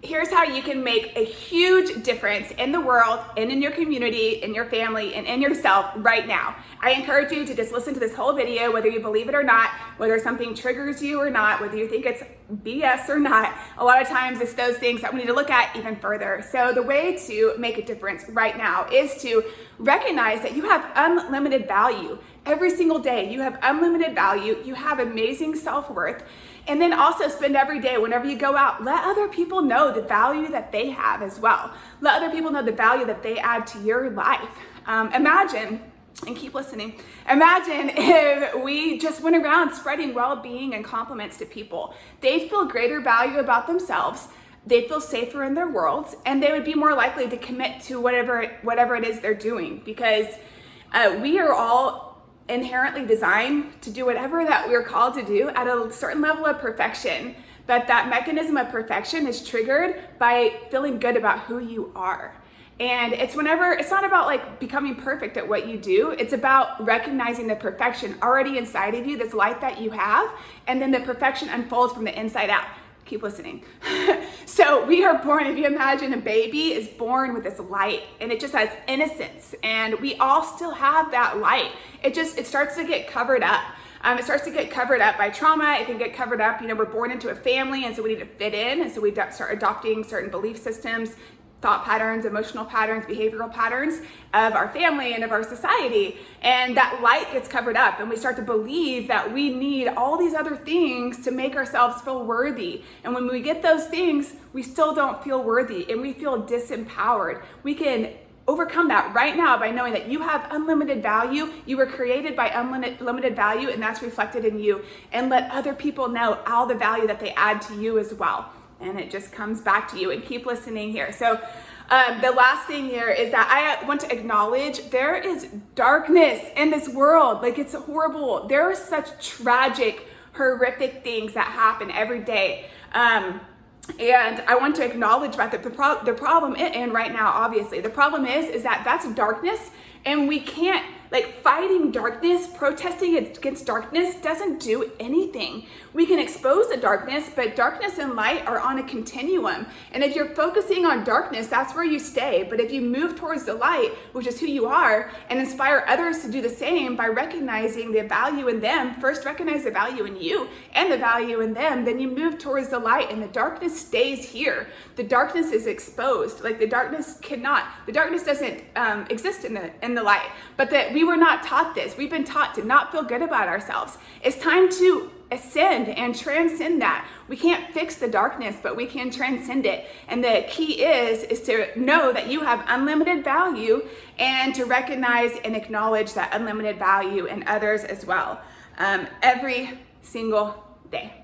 here's how you can make a huge difference in the world and in your community, in your family, and in yourself right now. I encourage you to just listen to this whole video, whether you believe it or not, whether something triggers you or not, whether you think it's BS or not. A lot of times it's those things that we need to look at even further. So the way to make a difference right now is to recognize that you have unlimited value. Every single day, you have unlimited value. You have amazing self-worth. And then also spend every day, whenever you go out, let other people know the value that they have as well. Let other people know the value that they add to your life. Imagine, and keep listening, imagine if we just went around spreading well-being and compliments to people. They'd feel greater value about themselves. They'd feel safer in their worlds, and they would be more likely to commit to whatever it is they're doing, because we are all inherently designed to do whatever that we're called to do at a certain level of perfection. But that mechanism of perfection is triggered by feeling good about who you are. And it's not about like becoming perfect at what you do. It's about recognizing the perfection already inside of you, this light that you have, and then the perfection unfolds from the inside out. Keep listening. So we are born, if you imagine a baby is born with this light, and it just has innocence, and we all still have that light. It starts to get covered up. It starts to get covered up by trauma. It can get covered up, we're born into a family, and so we need to fit in, and so we start adopting certain belief systems, thought patterns, emotional patterns, behavioral patterns of our family and of our society. And that light gets covered up, and we start to believe that we need all these other things to make ourselves feel worthy. And when we get those things, we still don't feel worthy, and we feel disempowered. We can overcome that right now by knowing that you have unlimited value. You were created by unlimited value, and that's reflected in you. And let other people know all the value that they add to you as well. And it just comes back to you. And keep listening here. So the last thing here is that I want to acknowledge there is darkness in this world. Like, it's horrible. There are such tragic, horrific things that happen every day. And I want to acknowledge that the problem, and right now, obviously, the problem is that that's darkness, and we can't, fighting darkness, protesting against darkness doesn't do anything. We can expose the darkness, but darkness and light are on a continuum. And if you're focusing on darkness, that's where you stay. But if you move towards the light, which is who you are, and inspire others to do the same by recognizing the value in them, first recognize the value in you and the value in them, then you move towards the light, and the darkness stays here. The darkness is exposed. The darkness doesn't exist in the light, but that we were not taught this. We've been taught to not feel good about ourselves. It's time to ascend and transcend that. We can't fix the darkness, but we can transcend it. And the key is to know that you have unlimited value, and to recognize and acknowledge that unlimited value in others as well, every single day.